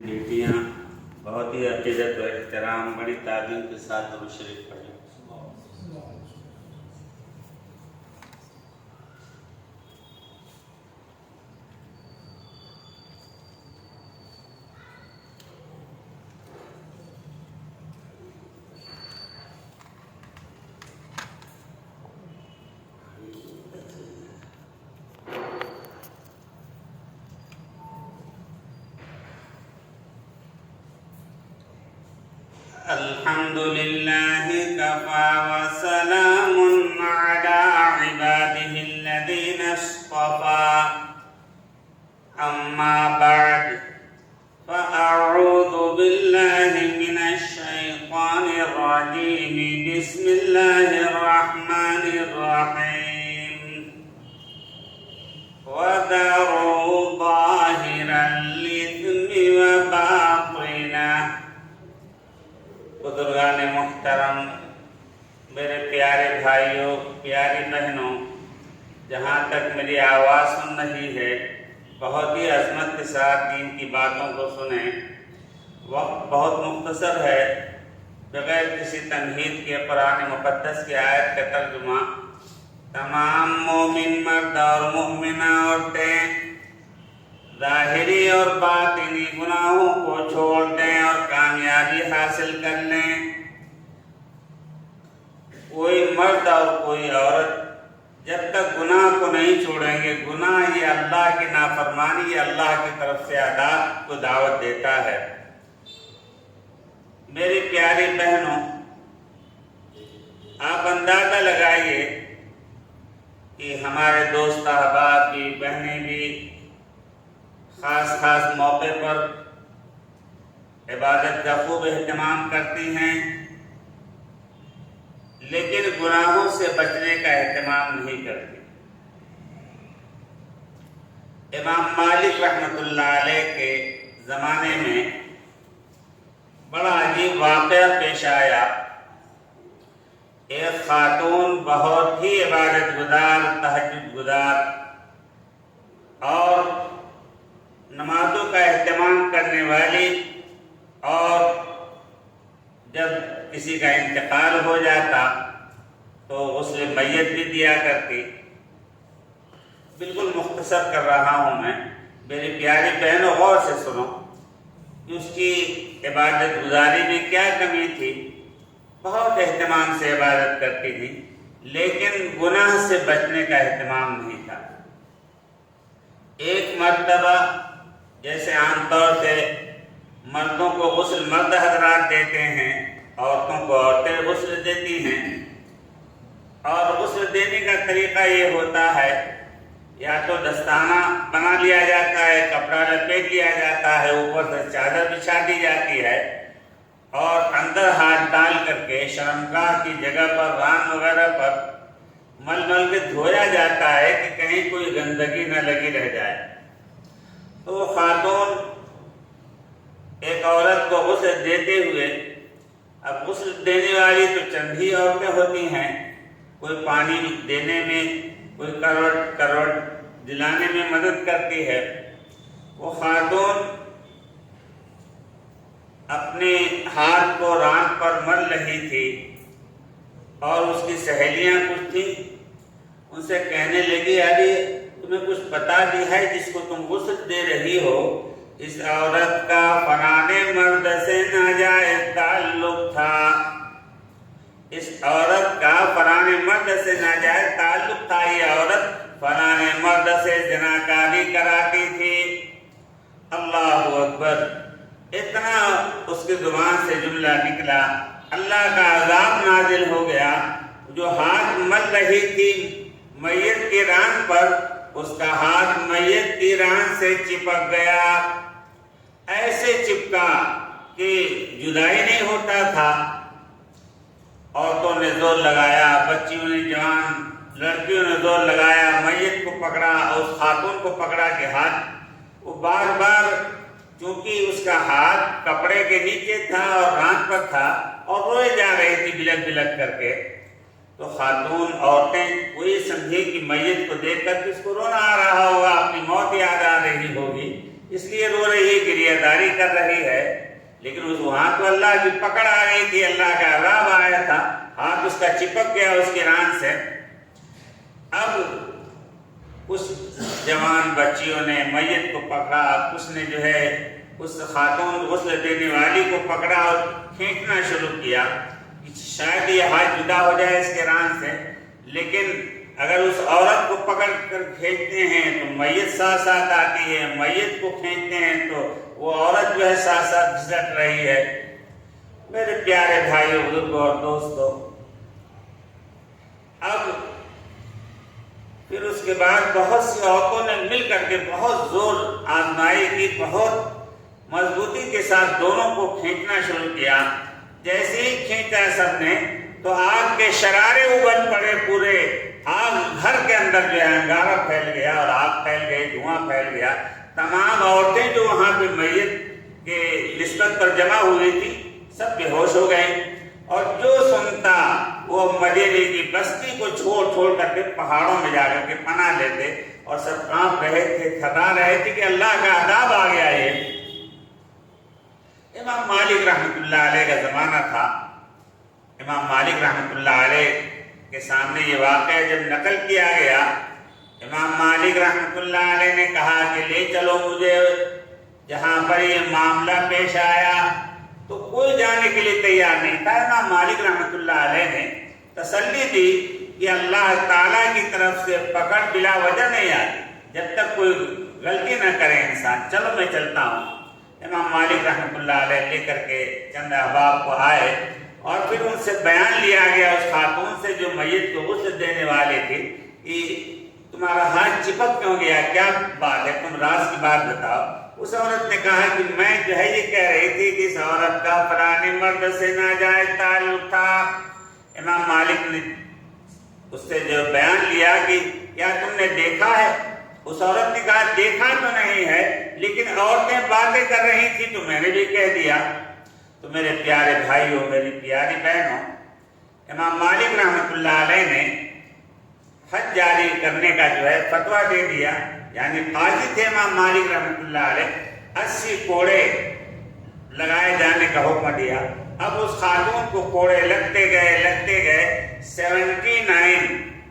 بیٹیاں بہت ہی عقیدت و احترام بڑی تعظیم کے ساتھ درود شریف پڑھیں۔ الحمد لله كفى وسلام على عباده الذين اصطفى أما بعد فأعوذ بالله من الشيطان الرجيم بسم الله الرحمن الرحيم وذروا ظاهر الإثم وباطنه۔ بزرگان محترم، میرے پیارے بھائیوں، پیاری بہنوں، جہاں تک میری آواز سن رہی ہے بہت ہی عظمت کے ساتھ دین کی باتوں کو سنیں۔ وقت بہت مختصر ہے، بغیر کسی تمہید کے قرآن مقدس کی آیت کا ترجمہ۔ تمام مومن مرد اور مومنہ عورتیں ظاہری اور باطنی گناہوں کو چھوڑ دیں اور کامیابی حاصل کر لیں۔ کوئی مرد اور کوئی عورت جب تک گناہ کو نہیں چھوڑیں گے، گناہ یہ اللہ کی نافرمانی، یہ اللہ کی طرف سے عذاب کو دعوت دیتا ہے۔ میری پیاری بہنوں، آپ اندازہ لگائیے کہ ہمارے دوست احباب بھی، بہنیں بھی خاص موقع پر عبادت کا خوب اہتمام کرتی ہیں، لیکن گناہوں سے بچنے کا اہتمام نہیں کرتی۔ امام مالک رحمۃ اللہ علیہ کے زمانے میں بڑا عجیب واقعہ پیش آیا۔ ایک خاتون بہت ہی عبادت گزار، تہجد گزار اور نمازوں کا اہتمام کرنے والی، اور جب کسی کا انتقال ہو جاتا تو غسل میت بھی دیا کرتی۔ بالکل مختصر کر رہا ہوں میں، میری پیاری بہنوں غور سے سنو کہ اس کی عبادت گزاری میں کیا کمی تھی۔ بہت اہتمام سے عبادت کرتی تھی، لیکن گناہ سے بچنے کا اہتمام نہیں تھا۔ ایک مرتبہ جیسے عام طور سے مردوں کو غسل مرد حضرات دیتے ہیں، عورتوں کو عورتیں غسل دیتی ہیں، اور غسل دینے کا طریقہ یہ ہوتا ہے یا تو دستانہ بنا لیا جاتا ہے، کپڑا لپیٹ لیا جاتا ہے، اوپر سے چادر بچھا دی جاتی ہے، اور اندر ہاتھ ڈال کر کے شرمگاہ کی جگہ پر، ران وغیرہ پر مل کے دھویا جاتا ہے کہ کہیں کوئی گندگی نہ لگی رہ جائے۔ تو وہ خاتون ایک عورت کو غسل دیتے ہوئے، اب غسل دینے والی تو چند ہی عورتیں ہوتی ہیں، کوئی پانی دینے میں، کوئی کروٹ دلانے میں مدد کرتی ہے۔ وہ خاتون اپنے ہاتھ کو ران پر مل رہی تھی، اور اس کی سہیلیاں کچھ تھیں، ان سے کہنے لگی، ارے تمہیں کچھ پتا بھی ہے جس کو تم غسل دے رہی ہو، اس عورت کا فلانے مرد سے ناجائز تعلق تھا، اس عورت کا فلانے مرد سے ناجائز تعلق تھا، یہ عورت فلانے مرد سے زناکاری کراتی تھی۔ اللہ اکبر! اتنا اس کی زبان سے جملہ نکلا، اللہ کا عذاب نازل ہو گیا۔ جو ہاتھ مل رہی تھی میت کی ران پر، اس کا ہاتھ میت کی ران سے چپک گیا، ایسے چپکا کہ جدائی نہیں ہوتا تھا۔ عورتوں نے زور لگایا، بچیوں نے، جوان لڑکیوں نے زور لگایا، میت کو پکڑا اور اس خاتون کو پکڑا کہ ہاتھ، وہ بار بار، چونکہ اس کا ہاتھ کپڑے کے نیچے تھا اور ران پر تھا، اور روئے جا رہی تھی بلک بلک کر کے۔ تو خاتون، عورتیں کوئی سمجھے کہ میت کو دیکھ کر کس کو رونا آ رہا ہوگا، اپنی موت یاد آ رہی ہوگی، اس لیے رو رہی ہے، گریہ داری کر رہی ہے، لیکن اس وہاں تو اللہ کی پکڑ آ گئی تھی، اللہ کا عذاب آیا تھا، ہاتھ اس کا چپک گیا اس کی ران سے۔ اب اس جوان بچیوں نے میت کو پکڑا، اس نے جو ہے اس خاتون غسل دینے والی کو پکڑا اور کھینچنا شروع کیا، شاید یہ ہاتھ جدا ہو جائے اس کے ران سے، لیکن اگر اس عورت کو پکڑ کر کھینچتے ہیں تو میت ساتھ ساتھ آتی ہے، میت کو کھینچتے ہیں تو وہ عورت جو ہے ساتھ ساتھ گھسٹ رہی ہے۔ میرے پیارے بھائیوں، بزرگوں اور دوستوں، اب پھر اس کے بعد بہت سی عورتوں نے مل کر کے بہت زور آزمائی کی، بہت مضبوطی کے ساتھ دونوں کو کھینچنا شروع کیا۔ جیسے ہی کھینچا سب نے تو آگ کے شرارے ابل پڑے، پورے آگ گھر کے اندر جو ہے انگارہ پھیل گیا اور آگ پھیل گئی، دھواں پھیل گیا۔ تمام عورتیں جو وہاں پہ میت کے نسبت پر جمع ہوئی تھی سب بے ہوش ہو گئیں، اور جو سنتا وہ مدینے کی بستی کو چھوڑ کر کے پہاڑوں میں جا کر کے پناہ لیتے، اور سب کانپ رہے تھے، تھرا رہے تھے کہ اللہ کا عذاب آ گیا ہے۔ امام مالک رحمۃ اللہ علیہ کا زمانہ تھا۔ امام مالک رحمۃ اللہ علیہ کے سامنے یہ واقعہ جب نقل کیا گیا، امام مالک رحمۃ اللہ علیہ نے کہا کہ لے چلو مجھے جہاں پر یہ معاملہ پیش آیا، تو کوئی جانے کے لیے تیار نہیں تھا۔ امام مالک رحمۃ اللہ علیہ نے تسلی دی کہ اللہ تعالیٰ کی طرف سے پکڑ بلا وجہ نہیں آتی، جب تک کوئی غلطی نہ کرے انسان، چلو میں چلتا ہوں۔ امام مالک رحمۃ اللہ علیہ لے کر کے چند احباب کو آئے، اور پھر ان سے بیان لیا گیا اس خاتون سے جو میت کو غسل دینے والے تھے کہ تمہارا ہاتھ چپک کیوں گیا، کیا بات ہے، تم راز کی بات بتاؤ۔ اس عورت نے کہا کہ میں جو ہے یہ کہہ رہی تھی کہ اس عورت کا فلانے مرد سے ناجائز تعلق تھا۔ امام مالک نے اس سے جو بیان لیا کہ کیا تم نے دیکھا ہے؟ اس عورت نے کہا دیکھا تو نہیں ہے، لیکن عورتیں باتیں کر رہی تھی تو میں نے بھی کہہ دیا۔ تو میرے پیارے بھائیوں، میری پیاری بہنوں، امام مالک رحمۃ اللہ علیہ نے حج جاری کرنے کا جو ہے فتویٰ دے دیا، یعنی قاضی تھے امام مالک رحمۃ اللہ علیہ، 80 کوڑے لگائے جانے کا حکم دیا۔ اب اس خاتون کو کوڑے لگتے گئے 79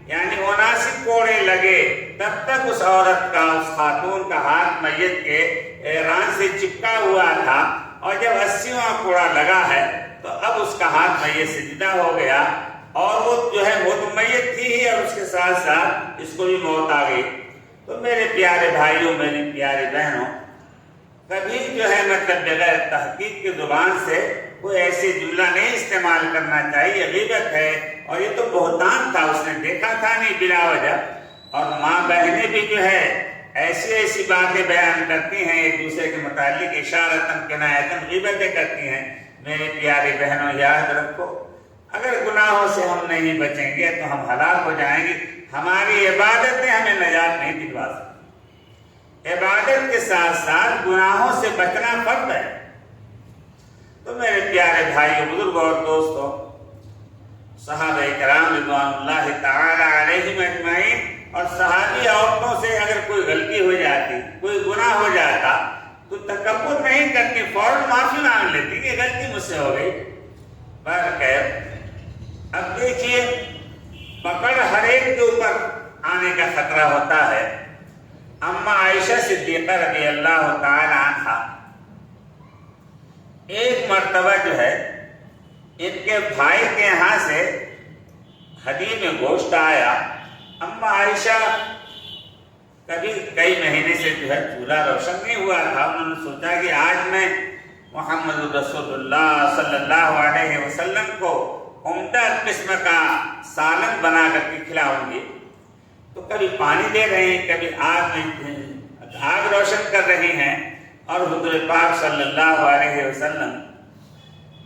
یعنی 79 کوڑے لگے، تب تک اس عورت کا، اس خاتون کا ہاتھ میت کے ران سے چپکا ہوا تھا، اور جب 80واں کوڑا لگا ہے تو اب اس کا ہاتھ میت سے جدا ہو گیا، اور وہ جو ہے وہ تو میت تھی ہی، اور اس کے ساتھ ساتھ اس کو بھی موت آ گئی۔ تو میرے پیارے بھائیوں، میری پیاری بہنوں، کبھی جو ہے مطلب بغیر تحقیق کی زبان سے کوئی ایسی جملہ نہیں استعمال کرنا چاہیے، یہ غیبت ہے، اور یہ تو بہتان تھا، اس نے دیکھا تھا نہیں بلا وجہ۔ اور ماں بہنیں بھی جو ہے ایسی باتیں بیان کرتی ہیں ایک دوسرے کے متعلق، اشارتاً کنایتاً غیبتیں کرتی ہیں۔ میرے پیارے بہنوں، یاد رکھو، اگر گناہوں سے ہم نہیں بچیں گے تو ہم ہلاک ہو جائیں گے۔ ہماری عبادتیں ہمیں نجات نہیں دلوا سکتی، عبادت کے ساتھ ساتھ گناہوں سے بچنا فرض ہے۔ تو میرے پیارے بھائیوں، بزرگوں اور دوستوں، صحابہ کرام رضوان اللہ تعالی علیہم اجمعین اور صحابی عورتوں سے اگر کوئی غلطی ہو جاتی، کوئی گناہ ہو جاتا، تو تکبر نہیں کرتی، فوراً معافی مانگ لیتی کہ غلطی مجھ سے ہو گئی۔ بہرکیف اب دیکھیے، پکڑ ہر ایک کے اوپر آنے کا خطرہ ہوتا ہے۔ اما عائشہ صدیقہ رضی اللہ تعالی عنہا ایک مرتبہ جو ہے ان کے بھائی کے یہاں سے ہدیے میں گوشت آیا۔ اما عائشہ کبھی کئی مہینے سے جو ہے چولہا روشن نہیں ہوا تھا، انہوں نے سوچا کہ آج میں محمد رسول اللہ صلی اللہ علیہ وسلم کو عمدہ قسم کا سالن بنا کر کے کھلاؤں گی۔ تو کبھی پانی دے رہے ہیں، کبھی آگ روشن کر رہی ہیں، اور حضور پاک صلی اللہ علیہ وسلم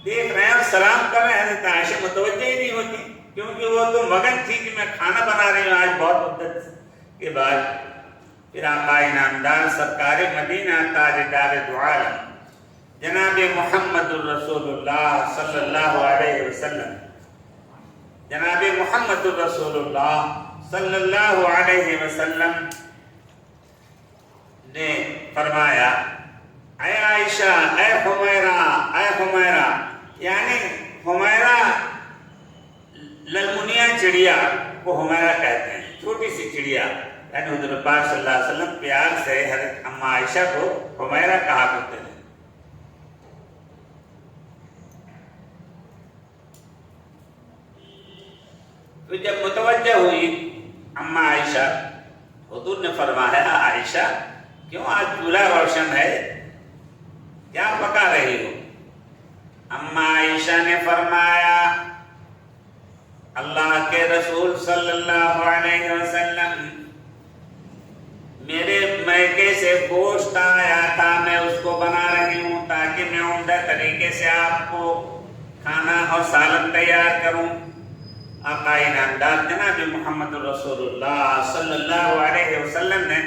دیکھ رہے ہیں اور سلام کر رہے ہیں۔ حضرت عائشہ متوجہ ہی نہیں ہوتی، کیونکہ وہ تو مگن تھی کہ میں کھانا بنا رہی ہوں آج بہت مدت کے بعد۔ پھر آقا انعامدار سرکار مدینہ تاجدار دو عالم جناب محمد الرسول اللہ صلی اللہ علیہ وسلم، جناب محمد الرسول اللہ صلی اللہ علیہ وسلم نے فرمایا اے عائشہ، اے حمیرہ، اے حمیرہ، یعنی حمیرہ للمنیا چڑیا کو حمیرہ کہتے ہیں، چھوٹی سی چڑیا، یعنی حضور پاک صلی اللہ علیہ وسلم پیار سے حضرت اماں عائشہ کو حمیرہ کہا کرتے ہیں۔ تو جب متوجہ ہوئی اماں عائشہ، حضور نے فرمایا عائشہ کیوں آج چولہا روشن ہے، کیا پکا رہی ہو؟ اماں عائشہ نے فرمایا اللہ کے رسول صلی اللہ علیہ وسلم میرے میکے سے گوشت آیا تھا، میں اس کو بنا رہی ہوں تاکہ میں عمدہ طریقے سے آپ کو کھانا اور سالن تیار کروں۔ آقا انعامدار جناب محمد رسول اللہ صلی اللہ علیہ وسلم نے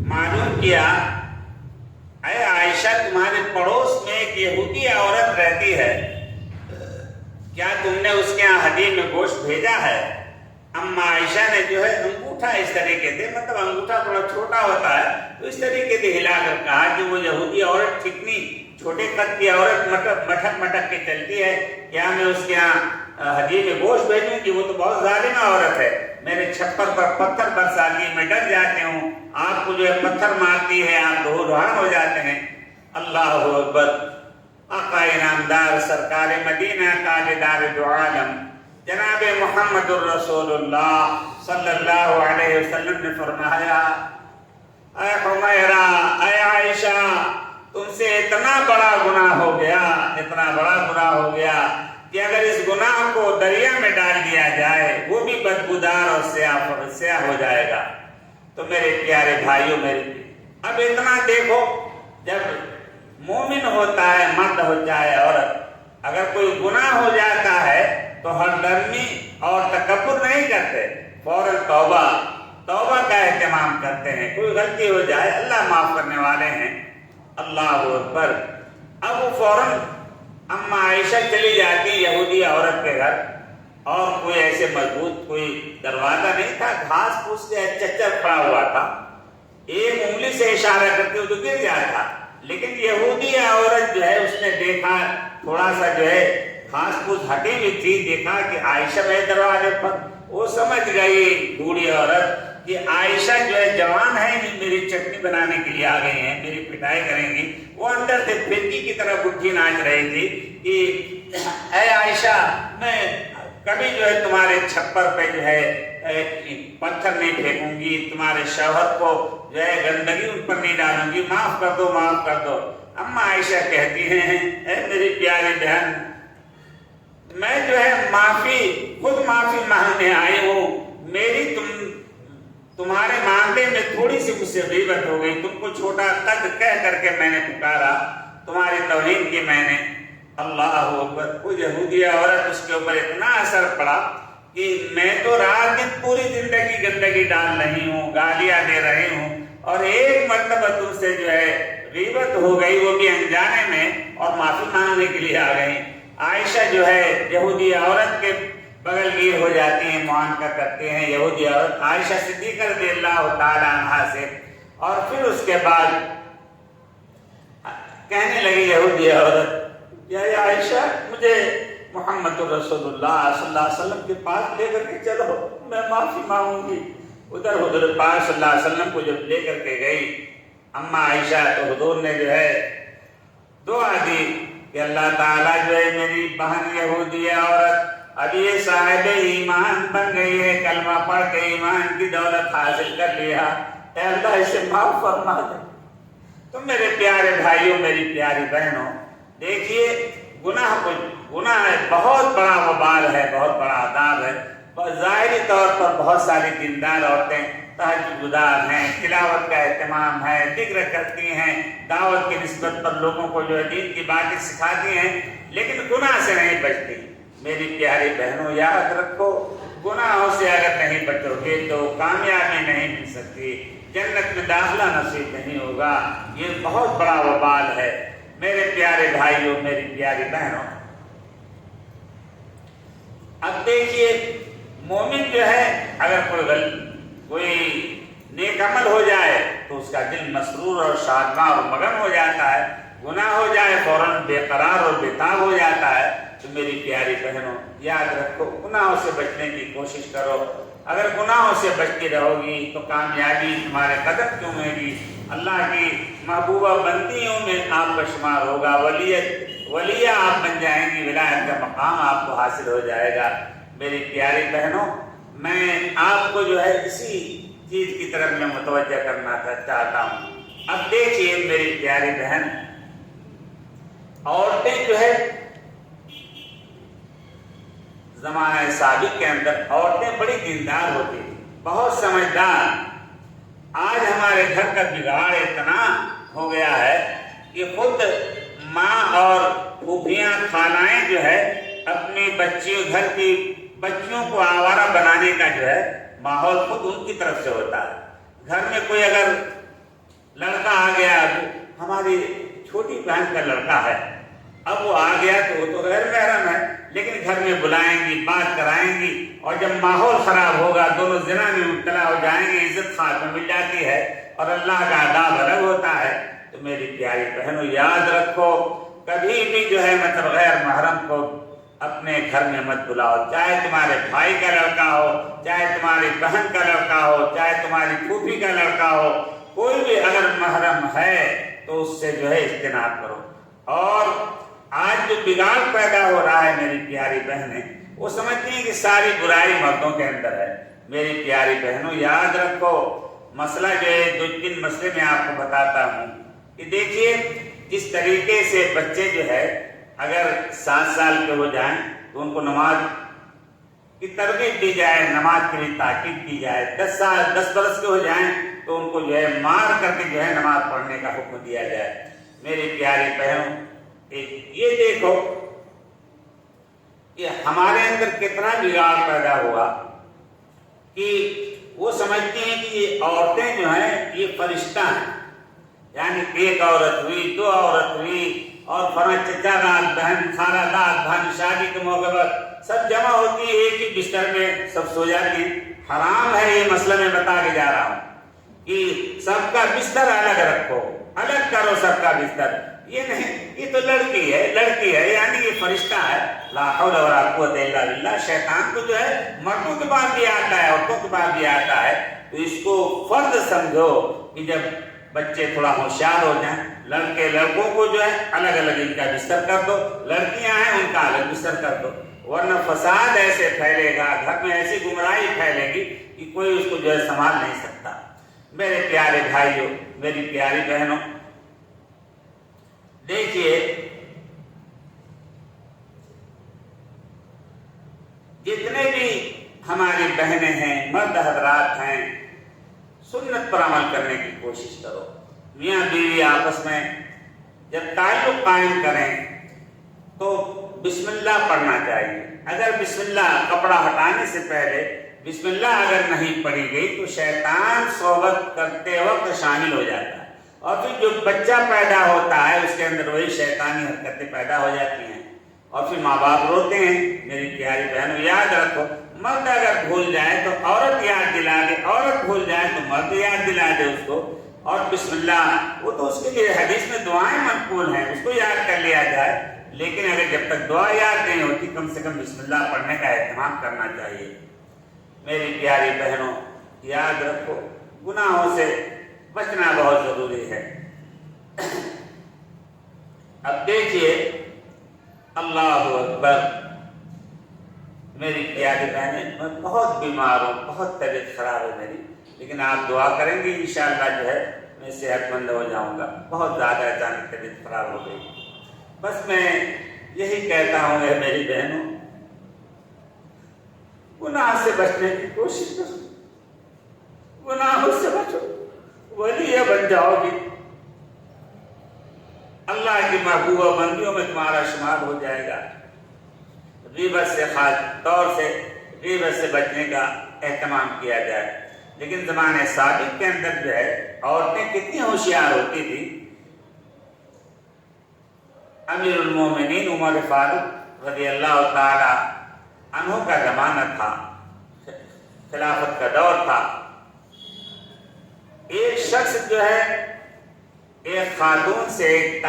معلوم کیا اے عائشہ تمہارے پڑوس میں ایک یہودی عورت رہتی ہے، کیا تم نے اس کے یہاں ہدیے میں گوشت بھیجا ہے؟ اماں عائشہ نے جو ہے انگوٹھا اس طریقے سے، مطلب انگوٹھا تھوڑا چھوٹا ہوتا ہے تو اس طریقے سے ہلا کر کہا کہ وہ یہودی عورت ٹھکنی چھوٹے قد کی عورت مٹک مٹک کے چلتی ہے، کیا میں اس کے یہاں ہدیے میں گوشت بھیجوں کہ وہ تو بہت ظالمہ عورت ہے، میرے چھپر پر پتھر برساتی ہے، میں ڈر جاتے ہوں، آپ کو جو ہے پتھر مارتی ہے، آپ دو روان ہو جاتے ہیں۔ اللہ اکبر۔ آقا انعامدار سرکار مدینہ تاجدار دو عالم جناب محمد الرسول اللہ صلی اللہ علیہ وسلم نے فرمایا اے حمیرہ، اے عائشہ، تم سے اتنا بڑا گناہ ہو گیا، اتنا بڑا گناہ ہو گیا کہ اگر اس گناہ کو دریا میں ڈال دیا جائے وہ بھی بدبودار اور سیاہ ہو جائے گا۔ تو میرے پیارے بھائیوں، اب اتنا دیکھو، جب مومن ہوتا ہے مرد ہو چاہے عورت، اگر کوئی گناہ ہو جاتا ہے تو ہردرمی اور تکبر نہیں کرتے، فوراً توبہ کا اہتمام کرتے ہیں۔ کوئی غلطی ہو جائے اللہ معاف کرنے والے ہیں۔ اللہ اکبر۔ اب وہ فوراً اماں عائشہ چلی جاتی یہودی عورت کے گھر، اور کوئی ایسے مضبوط کوئی دروازہ نہیں تھا، گھاس پھوس سے چچر پڑا ہوا تھا، ایک انگلی سے اشارہ کرتے تو گر جاتا، لیکن یہودی عورت جو ہے اس نے دیکھا تھوڑا سا جو ہے گھاس پھوس ہٹی ہوئی تھی، دیکھا کہ عائشہ ہے دروازے پر، وہ سمجھ گئی بوڑھی عورت کہ عائشہ جو ہے جوان ہے، میری چٹنی بنانے کے لیے آ گئی ہیں، میری پٹائی کریں گی۔ وہ اندر سے پھرکی کی طرح گٹھی ناچ رہی تھی کہ اے عائشہ، میں کبھی جو ہے تمہارے چھپر پہ جو ہے پتھر نہیں پھینکوں گی، تمہارے شوہر کو جو ہے گندگی ان پر نہیں ڈالوں گی، معاف کر دو، معاف کر دو۔ اماں عائشہ کہتی ہیں اے میری پیاری بہن، میں جو ہے خود معافی مانگنے آئی ہوں، میری تمہارے معاملے میں تھوڑی سی مجھ سے غیبت ہو گئی، تم کو چھوٹا قد کہہ کر کے میں نے پکارا، تمہاری توہین کی میں نے۔ اللہ اکبر۔ وہ یہودی عورت، اس کے اوپر اتنا اثر پڑا کہ میں تو رات دن پوری زندگی گندگی ڈال رہی ہوں، گالیاں دے رہی ہوں، اور ایک مرتبہ تم سے جو ہے غیبت ہو گئی، وہ بھی انجانے میں، اور معافی مانگنے کے لیے آ گئی۔ عائشہ جو ہے یہودی عورت کے بغل گیر ہو جاتی ہیں، معانقہ کرتے ہیں یہودی عورت عائشہ صدیقہ رضی اللہ تعالی عنہا سے، اور پھر اس کے بعد کہنے لگی یہودی عورت یا عائشہ، مجھے محمد رسول اللہ صلی اللہ علیہ وسلم کے پاس لے کر کے چلو، میں معافی مانگوں گی۔ ادھر حضور پاک صلی اللہ علیہ وسلم کو جب لے کر کے گئی اماں عائشہ، تو حضور نے جو ہے دعا دی کہ اللہ تعالیٰ جو ہے میری بہن یہودی عورت اب یہ صاحب ایمان بن گئی ہے، کلمہ پڑھ کے ایمان کی دولت حاصل کر لیا، اے اللہ اسے معاف فرما دے۔ تو میرے پیارے بھائیوں، میری پیاری بہنوں، دیکھیے گناہ بہت بڑا وبال ہے، بہت بڑا عذاب ہے۔ ظاہری طور پر بہت ساری دیندار عورتیں تہجد گزار ہیں، تلاوت کا اہتمام ہے، ذکر کرتی ہیں، دعوت کی نسبت پر لوگوں کو جو ہے دین کی باتیں سکھاتی ہیں، لیکن گناہ سے نہیں بچتی۔ میری پیاری بہنوں، یاد رکھو، گناہوں سے اگر نہیں بچو گے تو کامیابی نہیں مل سکتی، جنت میں داخلہ نصیب نہیں ہوگا۔ یہ بہت بڑا وبال ہے میرے پیارے بھائیوں، میری پیاری بہنوں۔ اب دیکھیے، مومن جو ہے اگر کوئی نیک عمل ہو جائے تو اس کا دل مسرور اور شادماں اور مگن ہو جاتا ہے، گناہ ہو جائے فوراً بے قرار اور بےتاب ہو جاتا ہے۔ تو میری پیاری بہنوں یاد رکھو، گناہوں سے بچنے کی کوشش کرو۔ اگر گناہوں سے بچتی رہو گی تو کامیابی تمہارے قدم کیوں میں گی، اللہ کی محبوبہ بندیوں میں آپ کا شمار ہوگا، ولیہ آپ بن جائیں گی، ولایت کا مقام آپ کو حاصل ہو جائے گا۔ میری پیاری بہنوں میں آپ کو جو ہے اسی چیز کی طرف میں متوجہ کرنا چاہتا ہوں۔ اب دیکھیے میری پیاری بہن، عورتیں جو ہے زمانہ سابق کے اندر عورتیں بڑی دیندار ہوتی تھیں، بہت سمجھدار۔ آج ہمارے گھر کا بگاڑ اتنا ہو گیا ہے کہ خود ماں اور پھوپھیاں خالائیں جو ہے اپنی گھر کی بچیوں کو آوارہ بنانے کا جو ہے ماحول خود ان کی طرف سے ہوتا ہے۔ گھر میں کوئی اگر لڑکا آ گیا، ہماری چھوٹی بہن کا لڑکا ہے، اب وہ آ گیا تو وہ تو غیر محرم ہے، لیکن گھر میں بلائیں گی، بات کرائیں گی، اور جب ماحول خراب ہوگا دونوں زنا میں مبتلا ہو جائیں گے، عزت خاتمہ مل جاتی ہے اور اللہ کا عذاب الگ ہوتا ہے۔ تو میری پیاری بہنوں یاد رکھو، کبھی بھی جو ہے مطلب غیر محرم کو اپنے گھر میں مت بلاؤ، چاہے تمہارے بھائی کا لڑکا ہو، چاہے تمہاری بہن کا لڑکا ہو، چاہے تمہاری پھوپھی کا لڑکا ہو، کوئی بھی اگر محرم ہے تو اس سے جو ہے اجتناب کرو۔ اور آج جو بگاڑ پیدا ہو رہا ہے میری پیاری بہنیں، وہ سمجھتی ہیں کہ ساری برائی مردوں کے اندر ہے۔ میری پیاری بہنوں یاد رکھو، مسئلہ جو ہے 2-3 مسئلے میں آپ کو بتاتا ہوں کہ دیکھیے جس طریقے سے بچے جو ہے اگر 7 سال کے ہو جائیں تو ان کو نماز کی ترغیب دی جائے، نماز کے لیے تاکید کی جائے، 10 برس کے ہو جائیں تو ان کو جو ہے مار کر کے جو ہے نماز پڑھنے کا حکم دیا جائے۔ میری پیاری بہنوں یہ دیکھو کہ ہمارے اندر کتنا بگاڑ پیدا ہوا کہ وہ سمجھتی ہیں کہ یہ عورتیں جو ہیں یہ فرشتہ ہیں، یعنی ایک عورت ہوئی، 2 عورت ہوئی، اور فلاں چچا داد بہن، خالہ داد بہن شادی کے موقع پر سب جمع ہوتی ہے، ایک ہی بستر میں سب سو جاتی ہیں۔ حرام ہے یہ مسئلہ، میں بتا کے جا رہا ہوں کہ سب کا بستر الگ رکھو، الگ کرو سب کا بستر۔ یہ نہیں، یہ تو لڑکی ہے یعنی یہ فرشتہ ہے۔ لا حول ولا قوت الا باللہ۔ شیطان کو جو ہے مردوں کے بعد بھی آتا ہے، عورتوں کے بعد بھی آتا ہے، تو اس کو فرض سمجھو کہ جب بچے تھوڑا ہوشیار ہو جائیں، لڑکوں کو جو ہے الگ الگ ان کا بستر کر دو، لڑکیاں ہیں ان کا الگ بستر کر دو، ورنہ فساد ایسے پھیلے گا، گھر میں ایسی گمراہی پھیلے گی کہ کوئی اس کو جو ہے سنبھال نہیں سکتا۔ میرے پیارے بھائیوں، میری پیاری بہنوں، دیکھیے جتنے بھی ہماری بہنیں ہیں، مرد حضرات ہیں، سنت پر عمل کرنے کی کوشش کرو۔ میاں بیوی آپس میں جب تعلق قائم کریں تو بسم اللہ پڑھنا چاہیے۔ اگر بسم اللہ کپڑا ہٹانے سے پہلے بسم اللہ اگر نہیں پڑھی گئی تو شیطان صحبت کرتے وقت شامل ہو جاتا ہے، اور پھر جو بچہ پیدا ہوتا ہے اس کے اندر وہی شیطانی حرکتیں پیدا ہو جاتی ہیں، اور پھر ماں باپ روتے ہیں۔ میری پیاری بہنوں یاد رکھو، مرد اگر بھول جائے تو عورت یاد دلا دے، عورت بھول جائے تو مرد یاد دلا دے اس کو، اور بسم اللہ وہ تو اس کے لیے حدیث میں دعائیں منقول ہیں، اس کو یاد کر لیا جائے، لیکن اگر جب تک دعا یاد نہیں ہوتی کم سے کم بسم اللہ پڑھنے کا اہتمام کرنا چاہیے۔ میری پیاری بہنوں یاد رکھو، گناہوں سے بچنا بہت ضروری ہے۔ اب دیکھیے، اللہ اکبر، میری پیاری بہنیں، میں بہت بیمار ہوں، بہت طبیعت خراب ہے میری، لیکن آپ دعا کریں گے انشاءاللہ جو ہے میں صحت مند ہو جاؤں گا۔ بہت زیادہ اچانک طبیعت خراب ہو گئی۔ بس میں یہی کہتا ہوں اے میری بہنوں، گناہ سے بچنے کی کوشش کرو، گناہوں سے بچو، ولی بن جاؤ گی، اللہ کی محبوبہ بندیوں میں تمہارا شمار ہو جائے گا۔ غیبت سے خاص طور سے غیبت سے بچنے کا اہتمام کیا جائے۔ لیکن زمانے سابق کے اندر جو ہے عورتیں کتنی ہوشیار ہوتی تھی۔ امیر المومنین عمر فاروق رضی اللہ تعالی عنہ کا زمانہ تھا، خلافت کا دور تھا، ایک شخص جو ہے ایک خاتون سے، ایک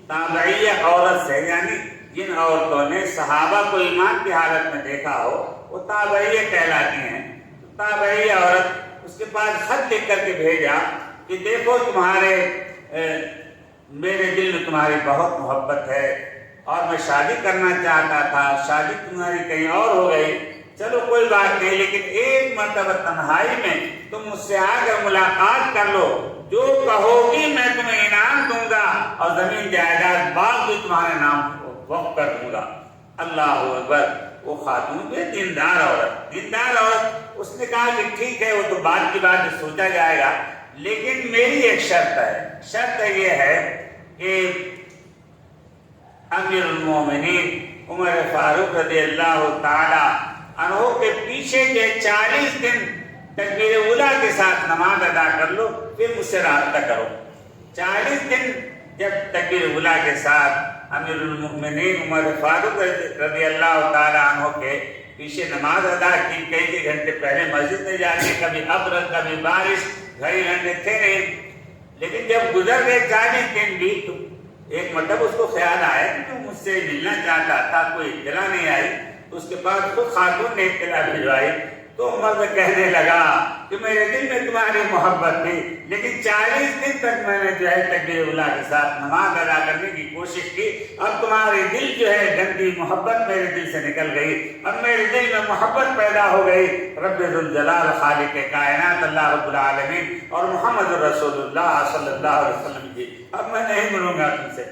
تابعی عورت سے، یعنی جن عورتوں نے صحابہ کو ایمان کی حالت میں دیکھا ہو وہ تابعیہ کہلاتی ہیں. تابعی عورت اس کے پاس خط لکھ کر کے بھیجا کہ دیکھو تمہارے میرے دل میں تمہاری بہت محبت ہے اور میں شادی کرنا چاہتا تھا، شادی تمہاری کہیں اور ہو گئی، چلو کوئی بات نہیں، لیکن ایک مرتبہ تنہائی میں تم مجھ سے آ کر ملاقات کر لو، جو کہو گی میں تمہیں انعام دوں گا اور زمین جائیداد باغ بھی تمہارے نام وقف کر دوں گا. اللہ اکبر. وہ خاتون بھی دیندار عورت اس نے کہا کہ ٹھیک ہے، وہ تو بات کی بات سوچا جائے گا، لیکن میری ایک شرط یہ ہے کہ امیر المومنین عمر فاروق رضی اللہ تعالی عنہ کے پیچھے جو 40 دن تکبیر اولیٰ کے ساتھ نماز ادا کر لو، پھر مجھ سے رابطہ کرو. 40 دن جب تکبیر اولیٰ کے ساتھ امیر المؤمنین عمر فاروق رضی اللہ تعالی عنہ کے پیچھے نماز ادا کی، کئی گھنٹے پہلے مسجد میں جا کے، کبھی ابر کبھی بارش، گھڑی گھنٹے تھے نہیں، لیکن جب گزر گئے 40 دن بھی تو ایک مرتبہ اس کو خیال آیا کہ مجھ سے ملنا چاہتا تھا، کوئی اطلاع نہیں آئی. تو اس کے بعد خود خاتون نے اطلاع بھجوائی تو مرد کہنے لگا کہ میرے دل میں تمہاری محبت تھی، لیکن 40 دن تک میں نے جو ہے تکبیر اولیٰ کے ساتھ نماز ادا کرنے کی کوشش کی، اب تمہاری دل جو ہے گندی محبت میرے دل سے نکل گئی، اب میرے دل میں محبت پیدا ہو گئی رب ذوالجلال خالق کائنات اللہ رب العالمین اور محمد رسول اللہ صلی اللہ علیہ وسلم کی، اب میں نہیں ملوں گا تم سے.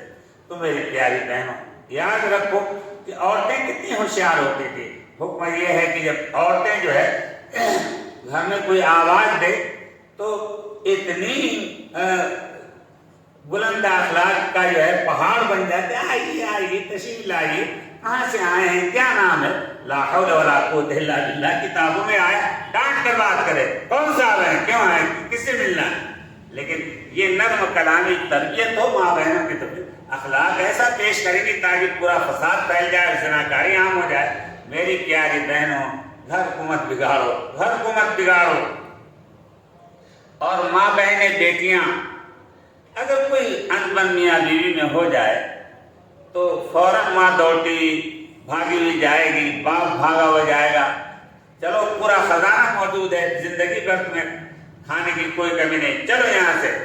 تو میری پیاری بہنوں یاد رکھو کہ عورتیں کتنی ہوشیار ہوتی تھی. حکم یہ ہے کہ جب عورتیں جو ہے گھر میں کوئی آواز دے تو اتنی بلند اخلاق کا جو ہے پہاڑ بن جاتے، آئیے تشریف لائیے، کہاں سے آئے ہیں، کیا نام ہے، لا حول ولا قوت الا باللہ. کتابوں میں آئے ڈانٹ کر بات کرے، کون سا آئے ہیں، کیوں آئے، کس سے ملنا ہے. لیکن یہ نرم کلامی تربیت ہو ماں بہنوں کی طرف، اخلاق ایسا پیش کریں گی تاکہ پورا فساد پھیل جائے، زناکاری عام ہو جائے. میری پیاری بہنوں گھر کو مت بگاڑو. اور ماں بہنیں بیٹیاں اگر کوئی انبن میاں بیوی میں ہو جائے تو فوراً ماں دوڑتی بھاگی ہوئی جائے گی، باپ بھاگا ہوا جائے گا، چلو پورا خزانہ موجود ہے، زندگی بھر میں کھانے کی کوئی کمی نہیں، چلو یہاں سے.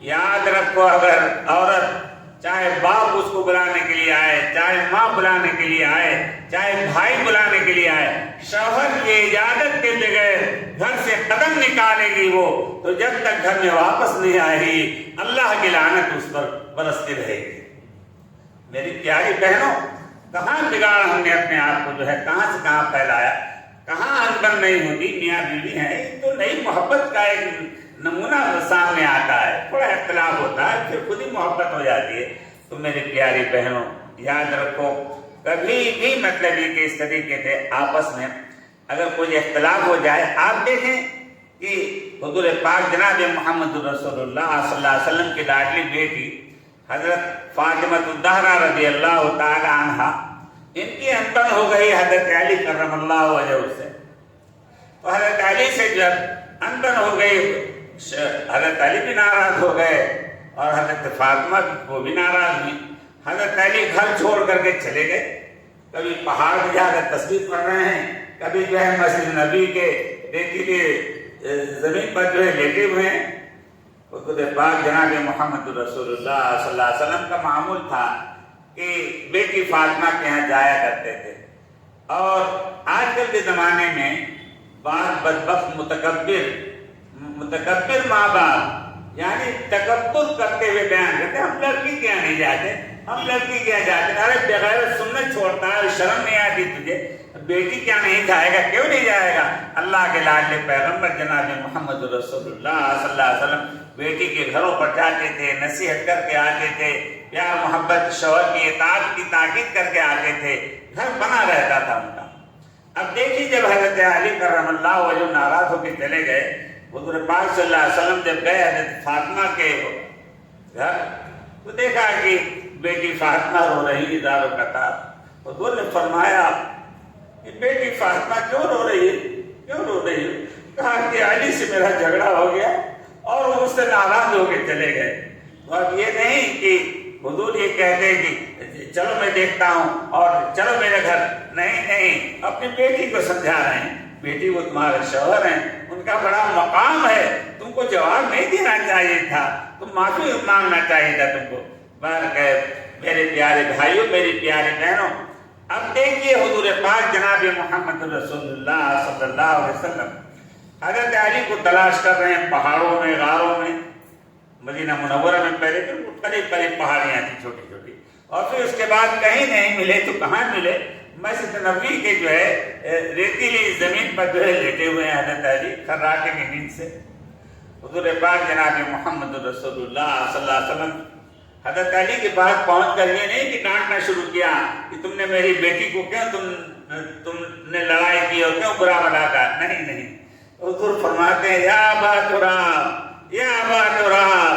یاد رکھو اگر عورت چاہے باپ اس کو بلانے کے لیے آئے، چاہے ماں بلانے کے لیے آئے، چاہے بھائی بلانے کے لیے آئے، شوہر کی اجازت کے بغیر گھر سے قدم نکالے گی وہ تو جب تک گھر میں واپس نہیں آئے گی اللہ کی لعنت اس پر برستی رہے گی. میری پیاری بہنوں کہاں بگاڑ ہم نے اپنے آپ کو جو ہے کہاں سے کہاں پھیلایا، کہاں انبن نہیں ہوتی. میاں بیوی ہیں تو نئی محبت کا ایک نمونہ سامنے آتا ہے، تھوڑا اختلاف ہوتا ہے پھر خود ہی محبت ہو جاتی ہے. تو میری پیاری بہنوں یاد رکھو کبھی بھی مطلب یہ کہ اس طریقے سے آپس میں اگر کوئی اختلاف ہو جائے، آپ دیکھیں کہ حضور پاک جناب محمد رسول اللہ صلی اللہ علیہ وسلم کی لاڈلی بیٹی حضرت فاطمہ الزہرا رضی اللہ تعالی عنہا، ان کی انبن ہو گئی حضرت علی کرم اللہ وجہہ سے. تو حضرت علی سے جب انبن ہو گئی حضرت علی بھی ناراض ہو گئے اور حضرت فاطمہ وہ بھی ناراض ہوئی. حضرت علی گھر چھوڑ کر کے چلے گئے، کبھی پہاڑ پہ جا کر تسبیح پڑھ رہے ہیں، کبھی جو ہے مسجد نبی کے دیکھیے زمین پر جو ہے لیٹے ہوئے ہیں. خود پاک جناب محمد رسول اللہ صلی اللہ علیہ وسلم کا معمول تھا کہ بیٹی فاطمہ کے یہاں جایا کرتے تھے. اور آج کل کے زمانے میں بعض بدبخت متکبر ماں باپ یعنی تکبر کرتے ہوئے بیان کرتے ہم لڑکی کیا نہیں جاتے، ہم لڑکی کیا جاتے، ارے بغیر سنت چھوڑتا ہے، شرم نہیں آتی تجھے، بیٹی کیا نہیں جائے گا، کیوں نہیں جائے گا. اللہ کے لاڈلے پیغمبر جناب محمد رسول اللہ صلی اللہ علیہ وسلم بیٹی کے گھروں پر جاتے تھے، نصیحت کر کے آتے تھے، پیار محبت شوہر کی اطاعت کی تاکید کر کے آتے تھے، گھر بنا رہتا تھا ان کا. اب دیکھیے جب حضرت علی کرم اللہ وجہ ناراض ہو کے چلے گئے، حضور پاک صلی اللہ علیہ وسلم جب گئے حضرت فاطمہ کے گھر تو دیکھا کہ بیٹی فاطمہ رو رہی ہے دار و قطار. حضور نے فرمایا کہ بیٹی فاطمہ کیوں رو رہی ہے، کیوں رو رہی ہے؟ کہا کہ علی سے میرا جھگڑا ہو گیا اور وہ اس سے ناراض ہو کے چلے گئے۔ تو اب یہ نہیں کہ حضور یہ کہتے کہ چلو میں دیکھتا ہوں اور چلو میرے گھر، نہیں، اپنی بیٹی کو سمجھا رہے ہیں، بیٹی وہ تمہارے شوہر ہیں، ان کا بڑا مقام ہے، تم کو جواب نہیں دینا چاہیے تھا، تم معافی مانگنا چاہیے تھا تم کو۔ میرے پیارے بھائیوں، میری پیاری بہنوں، اب دیکھیے حضور پاک جناب محمد رسول اللہ صلی اللہ علیہ وسلم حضرت علی کو تلاش کر رہے ہیں، پہاڑوں میں، غاروں میں، مدینہ منورہ میں پہلے تو قریب قریب پہاڑیاں تھیں چھوٹی چھوٹی، اور پھر اس کے بعد کہیں نہیں ملے تو کہاں ملے؟ مسجد نبوی کے جو ہے ریتیلی زمین پر جو ہے لیٹے ہوئے ہیں حضرت علی خراٹے کی نیند سے۔ حضور پاک جناب محمد رسول اللہ صلی اللہ علیہ وسلم حضرت علی کے پاس پہنچ کر یہ نہیں کہ ڈانٹنا شروع کیا کہ تم نے میری بیٹی کو کیوں تم نے لڑائی کی اور کیوں برا بلا کہا، نہیں، حضور فرماتے ہیں یا ابا تراب، یا ابا تراب،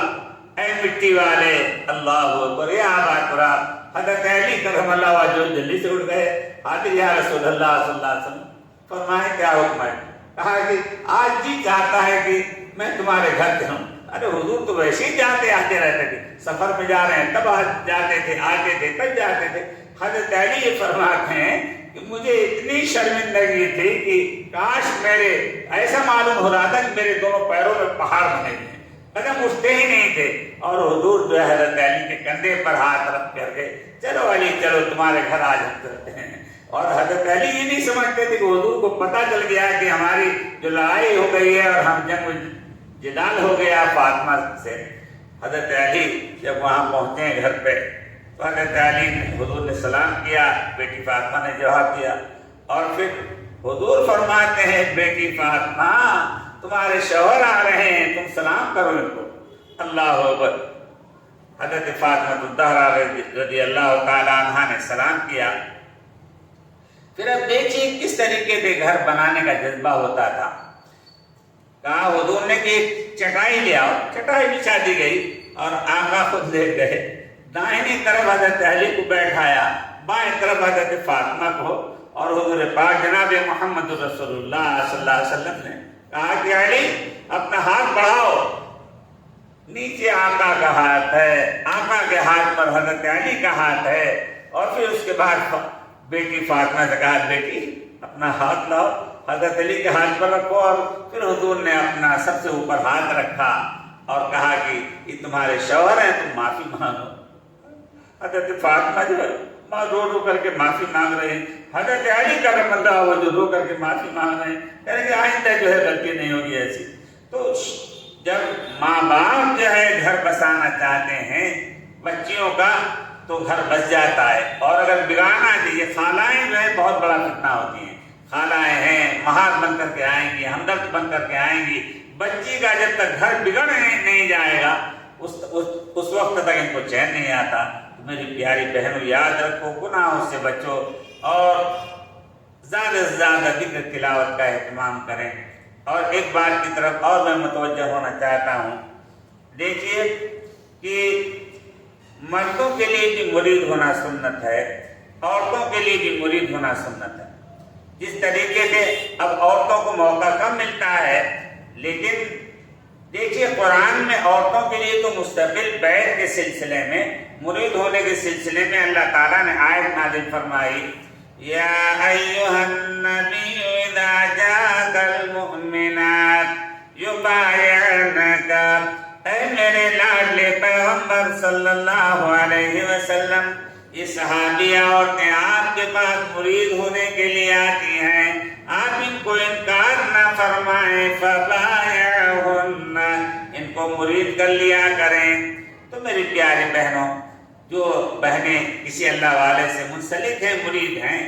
اے مٹی والے، اللہ اکبر، یا ابا تراب۔ حضرت علی کرم اللہ وجہہ جلدی سے اٹھ گئے، حاضر یا رسول اللہ صلی اللہ علیہ وسلم، فرمائے کیا حکم ہے؟ کہا کہ آج جی چاہتا ہے کہ میں تمہارے گھر جاؤں۔ ارے حضور تو ویسے ہی جاتے آتے رہتے تھے، سفر میں جا رہے ہیں تب جاتے تھے، آتے تھے تب جاتے تھے۔ حضرت علی یہ فرماتے ہیں کہ مجھے اتنی شرمندگی تھی کہ کاش میرے ایسا معلوم ہو رہا تھا کہ میرے دونوں پیروں میں پہاڑ بنے ہوئے، قدم اٹھتے ہی نہیں تھے، اور حضور جو ہے حضرت علی کے کندھے پر ہاتھ رکھ کر کے چلو علی چلو تمہارے گھر آج ہم چلتے ہیں۔ اور حضرت علی یہ نہیں سمجھتے تھے کہ حضور کو پتہ چل گیا کہ ہماری جو لڑائی ہو گئی ہے اور ہم جنگ جدال ہو گیا فاطمہ سے۔ حضرت علی جب وہاں پہنچے ہیں گھر پہ تو حضرت علی نے حضور نے سلام کیا، بیٹی فاطمہ نے جواب دیا، اور پھر حضور فرماتے ہیں بیٹی فاطمہ تمہارے شوہر آ رہے ہیں، تم سلام کرو ان کو۔ اللہ اکبر۔ حضرت فاطمہ الزہرا رضی اللہ تعالی عنہا نے سلام کیا۔ پھر اب دیکھیے کس طریقے سے گھر بنانے کا جذبہ ہوتا تھا۔ کہا حضور نے کہ چٹائی لے آؤ، چٹائی بچھا دی گئی اور آقا خود لیٹ گئے، دائنی طرف حضرت علی کو بیٹھایا، بائیں طرف حضرت فاطمہ کو، اور حضور پاک جناب محمد رسول اللہ صلی اللہ علیہ وسلم نے کہا کہ علی اپنا ہاتھ بڑھاؤ، نیچے آقا کا ہاتھ ہے، آقا کے ہاتھ پر حضرت علی کا ہاتھ ہے، اور پھر اس کے بعد بیٹی فاطمہ سے کہا بیٹی اپنا ہاتھ لاؤ، حضرت علی کے ہاتھ پر رکھو، اور پھر حضور نے اپنا سب سے اوپر ہاتھ رکھا اور کہا کہ یہ تمہارے شوہر ہیں، تم معافی مانگو۔ حضرت فاطمہ جو ماں رو کر کے معافی مانگ رہے ہیں، حضرت علی کرم اللہ وجہہ جو رو کر کے معافی مانگ رہے ہیں، کہہ رہے کہ آئندہ جو ہے غلطی نہیں ہوگی ایسی۔ تو جب ماں باپ جو ہے گھر بسانا چاہتے ہیں بچیوں کا تو گھر بس جاتا ہے، اور اگر بگانا چاہیے، خالائیں جو ہے بہت بڑا فتنہ ہوتی ہیں، خالائیں ہیں مہار بن کر کے آئیں گی، ہمدرد بن کر کے آئیں گی، بچی کا جب تک گھر بگڑ نہیں جائے گا اس وقت تک ان کو چین نہیں آتا۔ میری پیاری بہنوں یاد رکھو، گناہوں سے بچو اور زیادہ سے زیادہ ذکر تلاوت کا اہتمام کریں۔ اور ایک بات کی طرف اور میں متوجہ ہونا چاہتا ہوں، دیکھیے کہ مردوں کے لیے بھی مرید ہونا سنت ہے، عورتوں کے لیے بھی مرید ہونا سنت ہے۔ جس طریقے سے اب عورتوں کو موقع کم ملتا ہے، لیکن دیکھیے قرآن میں عورتوں کے لیے تو مستقل بیعت کے سلسلے میں، مرید ہونے کے سلسلے میں اللہ تعالیٰ نے آیت نازل فرمائی، یا ایھا النبی اذا جاءک المؤمنات یبایعنک، اے میرے لاڈلے پیغمبر صلی اللہ علیہ وسلم، یہ صحابی عورتیں آپ کے پاس مرید ہونے کے لیے آتی ہیں، آپ ان کو انکار نہ فرمائیں، فبایعہن، ان کو مرید کر لیا کریں۔ تو میری پیاری بہنوں، جو بہنیں کسی اللہ والے سے منسلک ہیں، مرید ہیں،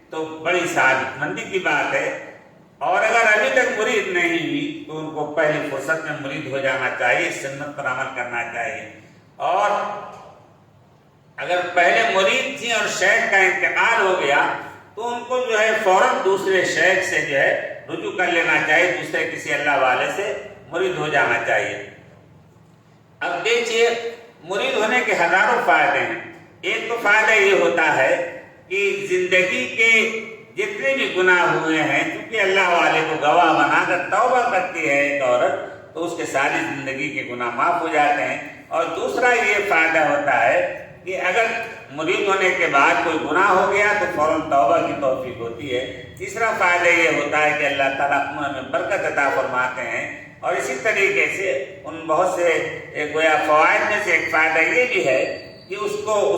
تو بڑی سعادت مندی کی بات ہے، اور اگر ابھی تک مرید نہیں ہوئی تو ان کو پہلی فرصت میں مرید ہو جانا چاہیے، سنت پر عمل کرنا چاہیے، اور اگر پہلے مرید تھی اور شیخ کا انتقال ہو گیا تو ان کو جو ہے فوراً دوسرے شیخ سے جو ہے رجوع کر لینا چاہیے، دوسرے کسی اللہ والے سے مرید ہو جانا چاہیے۔ اب دیکھیے مرید ہونے کے ہزاروں فائدے ہیں۔ ایک تو فائدہ یہ ہوتا ہے کہ زندگی کے جتنے بھی گناہ ہوئے ہیں، کیونکہ اللہ والے کو گواہ بنا کر توبہ کرتی ہے ایک عورت، تو اس کے ساری زندگی کے گناہ معاف ہو جاتے ہیں۔ اور دوسرا یہ فائدہ ہوتا ہے کہ اگر مرید ہونے کے بعد کوئی گناہ ہو گیا تو فوراً توبہ کی توفیق ہوتی ہے۔ تیسرا فائدہ یہ ہوتا ہے کہ اللہ تعالیٰ میں برکت عطا فرماتے ہیں۔ اور اسی طریقے سے ان بہت سے گویا فوائد میں سے ایک فائدہ یہ بھی ہے کہ اس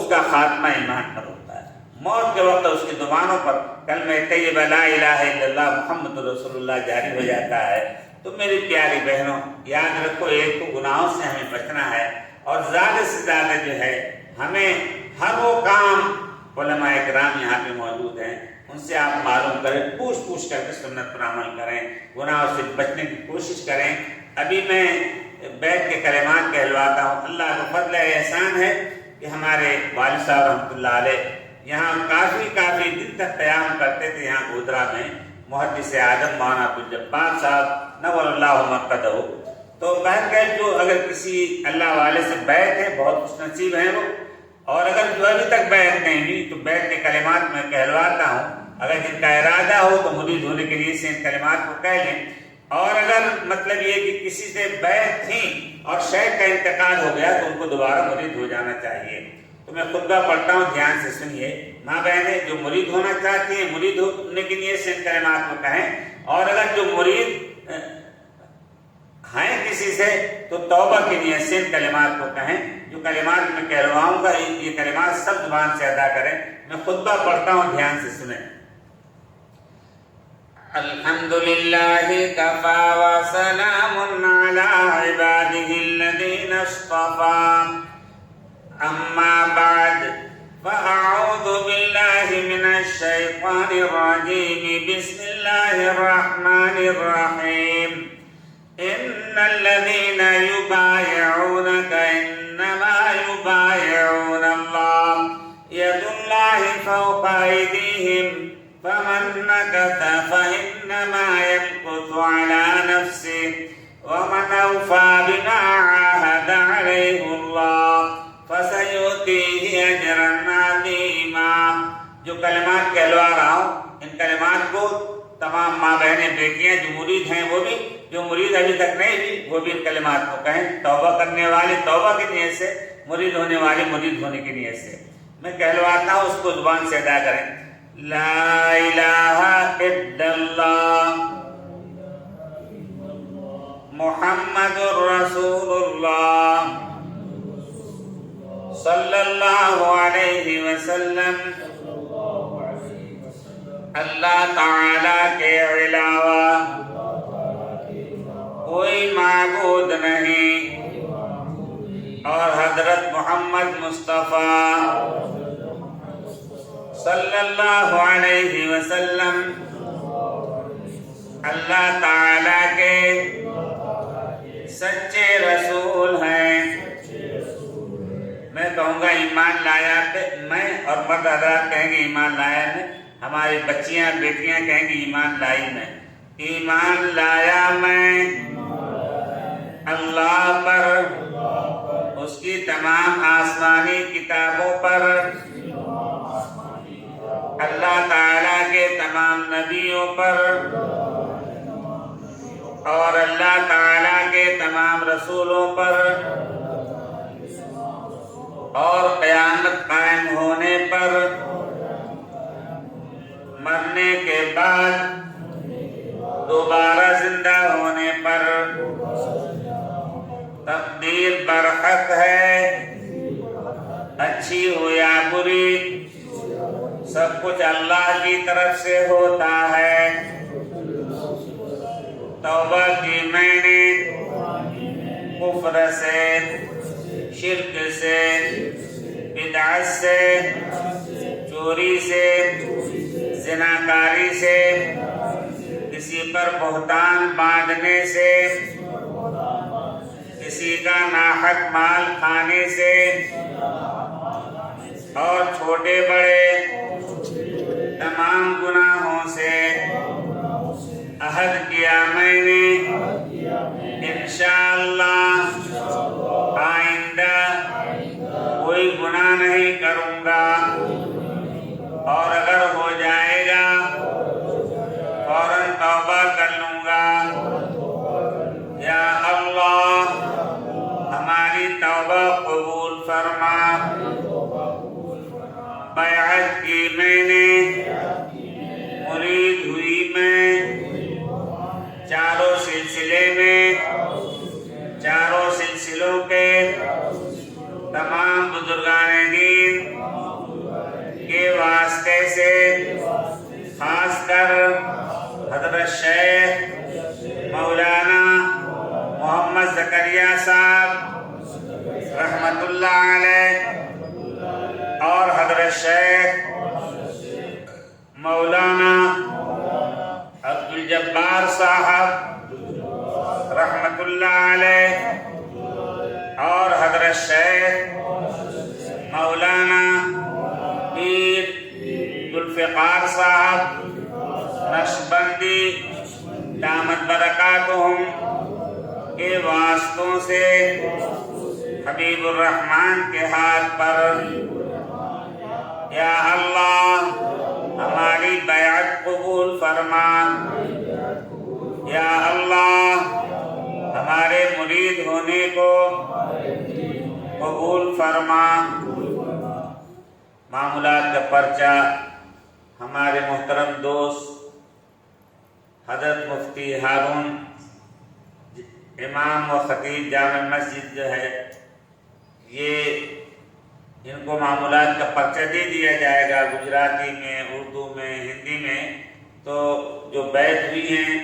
کا خاتمہ ایمان پر ہوتا ہے۔ موت کے وقت اس کی زبانوں پر کلمہ طیبہ لا الہ الا اللہ محمد رسول اللہ جاری ہو جاتا ہے۔ تو میری پیاری بہنوں، یاد رکھو، ایک تو گناہوں سے ہمیں بچنا ہے، اور زیادہ سے زیادہ جو ہے ہمیں ہر وہ کام، علماء اکرام یہاں پہ موجود ہیں، ان سے آپ معلوم کریں، پوچھ کر کے سنت پر عمل کریں، گناہوں سے بچنے کی کوشش کریں۔ ابھی میں بیت کے کلمات کہلواتا ہوں۔ اللہ کا فضل احسان ہے کہ ہمارے والد صاحب رحمۃ اللہ علیہ یہاں کافی دن تک قیام کرتے تھے، یہاں گودرا میں، محدث اعظم مولانا عبدالجبار صاحب نور اللہ مرقدہ۔ تو بہرکیف جو اگر کسی اللہ والے سے بیعت ہے، بہت خوش نصیب ہیں وہ، اور اگر جو ابھی تک بیعت نہیں ہوئی تو بیعت کے کلمات میں کہلواتا ہوں۔ اگر جن کا ارادہ ہو تو مرید ہونے کے لیے سے ان کلمات کو کہہ لیں، اور اگر مطلب یہ کہ کسی سے بیعت تھی اور شیخ کا انتقال ہو گیا تو ان کو دوبارہ مرید ہو جانا چاہیے۔ تو میں خطبہ پڑھتا ہوں، دھیان سے سنیے۔ ماں بہنیں جو مرید ہونا چاہتی ہیں، مرید ہونے کے لیے سے ان کلمات کو کہیں، اور اگر جو مرید ہیں کسی سے تو توبہ کے لیے سے ان کلمات کو کہیں۔ جو کلمات میں کہلواؤں گا یہ کلمات سب زبان سے ادا کریں۔ میں خطبہ پڑھتا ہوں، دھیان سے سنیں۔ الحمدللہ کفا وسلام علی عبادہ الذین اصطفی، اما بعد فاعوذ باللہ من الشیطان الرجیم، بسم اللہ الرحمن الرحیم۔ ان الذین یبایعونک انما یبایعون اللہ، ید اللہ فوق ایدیہم، فمن نکث فإنما ينکث علی نفسہ، ومن اوفی بما عاہد علیہ اللہ فسیؤتیہ اجرا عظیما۔ جو کلمات کہلوا رہا ہوں، ان کلمات کو تمام ماں بہنیں بیٹیاں جو مرید ہیں وہ بھی، جو مرید ابھی تک نہیں بھی وہ بھی ان کلمات کو کہیں۔ توبہ کرنے والے توبہ کی نیت سے، مرید ہونے والے مرید ہونے کی نیت سے۔ میں کہلواتا ہوں، اس کو زبان سے ادا کریں۔ لا الہ الا اللہ محمد رسول اللہ صلی اللہ علیہ وسلم۔ اللہ تعالیٰ کے علاوہ کوئی معبود نہیں، اور حضرت محمد مصطفیٰ صلی اللہ علیہ وسلم اللہ تعالیٰ کے سچے رسول ہیں۔ میں کہوں گا ایمان لایا، میں اور مرد حضرات کہیں گے ایمان لایا میں، ہماری بچیاں بیٹیاں کہیں گی ایمان لائی میں۔ ایمان لایا میں اللہ پر، اس کی تمام آسمانی کتابوں پر، اللہ تعالیٰ کے تمام نبیوں پر، اور اللہ تعالیٰ کے تمام رسولوں پر، اور قیامت قائم ہونے پر، مرنے کے بعد دوبارہ زندہ ہونے پر، تقدیر برحق ہے، اچھی ہو یا بری، سب کچھ اللہ کی طرف سے ہوتا ہے۔ توبہ کی میں نے کفر سے، شرک سے، بدعت سے، چوری سے، زناکاری سے، کسی پر بہتان باندھنے سے، کسی کا ناحق مال کھانے سے، اور چھوٹے بڑے تمام گناہوں سے عہد کیا میں نے انشاءاللہ آئندہ کوئی گناہ نہیں کروں گا، اور اگر ہو جائے گا فوراً توبہ کر لوں گا۔ یا اللہ بیعت کی میں نے مرید ہوئی میں چاروں سلسلے میں چاروں سلسلوں کے تمام بزرگان دین کے واسطے سے خاص کر حضرت شیخ مولانا محمد زکریا صاحب رحمت اللہ علیہ اور حضرت شیخ مولانا عبدالجبار صاحب رحمت اللہ علیہ اور حضرت شیخ مولانا پیر ذوالفقار صاحب نقشبندی دامت برکاتہم کے واسطوں سے حبیب الرحمن کے ہاتھ پر یا اللہ ہماری بیعت قبول فرما، یا اللہ ہمارے مرید ہونے کو قبول فرما۔ معمولات کا پرچہ ہمارے محترم دوست حضرت مفتی ہارون امام و خطیب جامع مسجد جو ہے، یہ ان کو معمولات کا پرچہ دے دیا جائے گا گجراتی میں، اردو میں، ہندی میں۔ تو جو بیعت ہوئی ہیں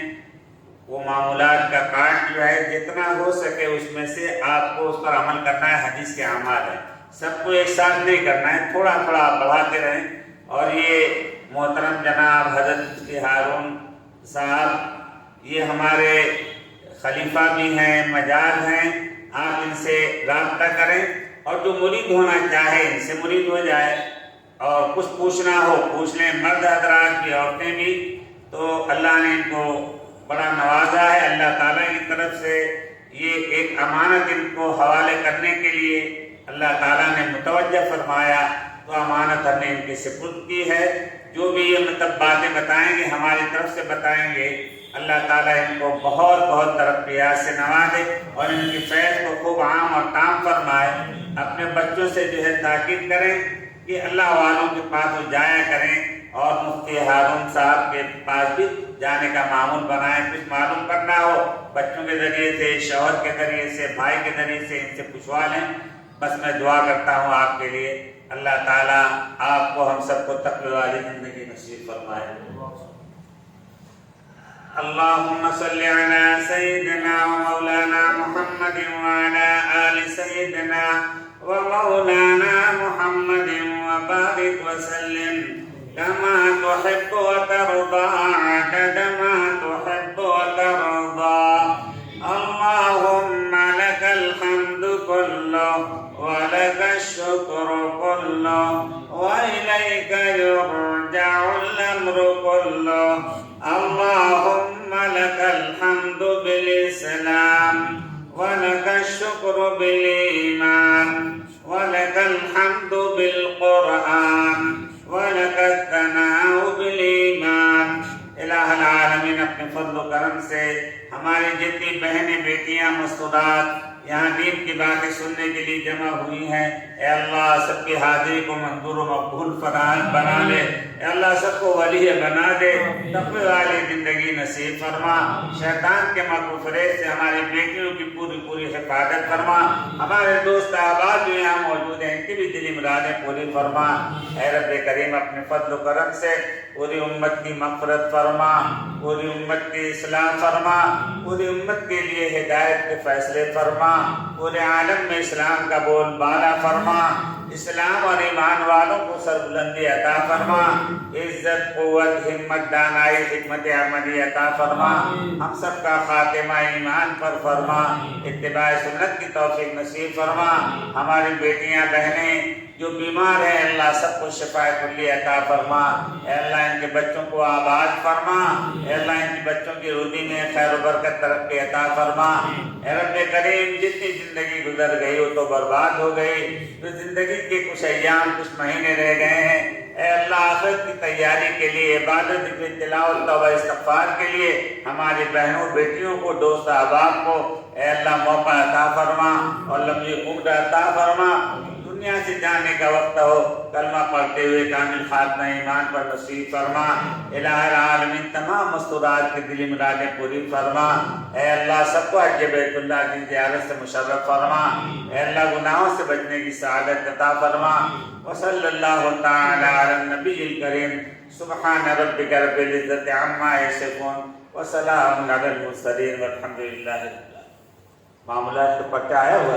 وہ معمولات کا کارڈ جو ہے جتنا ہو سکے اس میں سے آپ کو اس پر عمل کرنا ہے، حدیث کے اعمال ہیں، سب کو ایک ساتھ نہیں کرنا ہے، تھوڑا تھوڑا آپ بڑھاتے رہیں۔ اور یہ محترم جناب حضرت ہارون صاحب یہ ہمارے خلیفہ بھی ہیں، مجاز ہیں، آپ ان سے رابطہ کریں اور جو مرید ہونا چاہے ان سے مرید ہو جائے، اور کچھ پوچھنا ہو پوچھ لیں، مرد حضرات بھی عورتیں بھی۔ تو اللہ نے ان کو بڑا نوازا ہے، اللہ تعالیٰ کی طرف سے یہ ایک امانت ان کو حوالے کرنے کے لیے اللہ تعالیٰ نے متوجہ فرمایا، تو امانت ہم نے ان کے سپرد کی ہے۔ جو بھی یہ باتیں بتائیں گے ہماری طرف سے بتائیں گے، اللہ تعالیٰ ان کو بہت بہت ترقیات سے نوازے اور ان کی فیض کو خوب عام اور تام فرمائے۔ اپنے بچوں سے جو ہے تاکید کریں کہ اللہ والوں کے پاس وہ جایا کریں، اور مفتی ہارون صاحب کے پاس بھی جانے کا معمول بنائیں۔ کچھ معلوم کرنا ہو بچوں کے ذریعے سے، شوہر کے ذریعے سے، بھائی کے ذریعے سے ان سے پوچھوا لیں۔ بس میں دعا کرتا ہوں آپ کے لیے، اللہ تعالیٰ آپ کو ہم سب کو تقوی والی زندگی نصیب فرمائے۔ اللهم صل على سيدنا ومولانا محمد وعلى آل سيدنا ومولانا محمد وبارك وسلم كما تحب وترضى عدد ما تحب وترضى۔ اللهم لك الحمد كله ولك الشكر كله وإليك يرجع الأمر كله۔ اللهم لك الحمد بالإسلام ولك الشكر بالإيمان ولك الحمد بالقرآن ولك الثناء بالإيمان۔ الہ العالمین اپنے فضل و کرم سے ہماری جتنی بہنیں بیٹیاں مسعودات یہاں دین کی باتیں سننے کے لیے جمع ہوئی ہیں، اے اللہ سب کی حاضری کو منظور و مقبول بنا لے، اے اللہ سب کو ولی بنا دے، تقوی والی زندگی نصیب فرما، شیطان کے مکر و فریب سے ہماری بیٹیوں کی پوری پوری حفاظت فرما، ہمارے دوست احباب جو یہاں موجود ہیں ان کی بھی دلی مرادیں پوری فرما۔ اے رب کریم اپنے فضل و کرم سے پوری امت کی مغفرت فرما، پوری امت کی اصلاح فرما، پوری امت کے لیے ہدایت کے فیصلے فرما، پورے عالم میں اسلام کا بول بالا فرما، اسلام اور ایمان والوں کو سربلندی عطا فرما، عزت قوت ہمت دانائی حکمت عملی عطا فرما، ہم سب کا خاتمہ ایمان پر فرما، اتباع سنت کی توفیق نصیب فرما۔ ہماری بیٹیاں بہنیں جو بیمار ہیں اللہ سب کو شفا کلی عطا فرما، اے اللہ ان کے بچوں کو آباد فرما، اے اللہ ان کے بچوں کی روزی میں خیر و برکت ترقی عطا فرما۔ اے رب کریم جتنی زندگی گزر گئی وہ تو برباد ہو گئی، تو زندگی کے کچھ ایام کچھ مہینے رہ گئے ہیں، اے اللہ آخرت کی تیاری کے لیے، عبادت کی تلاوت توبہ استغفار کے لیے ہماری بہنوں بیٹیوں کو دوست احباب کو اے اللہ موقع عطا فرما اور لمبی عمر عطا فرما۔ دنیا سے جانے کا وقت ہو کلمہ پڑھتے ہوئے کامل خاتمہ ایمان پر نصیب فرما۔ الہ العالمین تمام مستورات کی دلی مرادیں پوری فرما۔ اے اللہ سب کو حج بیت اللہ کی زیارت سے مشرف فرما۔ اے اللہ گناہوں سے بچنے کی سعادت عطا فرما۔ وصلی اللہ تعالی علی النبی الکریم سبحان ربک رب العزت عما یصفون وسلام علی المرسلین والحمد للہ۔ معاملات کا پتہ آیا ہوا ہے۔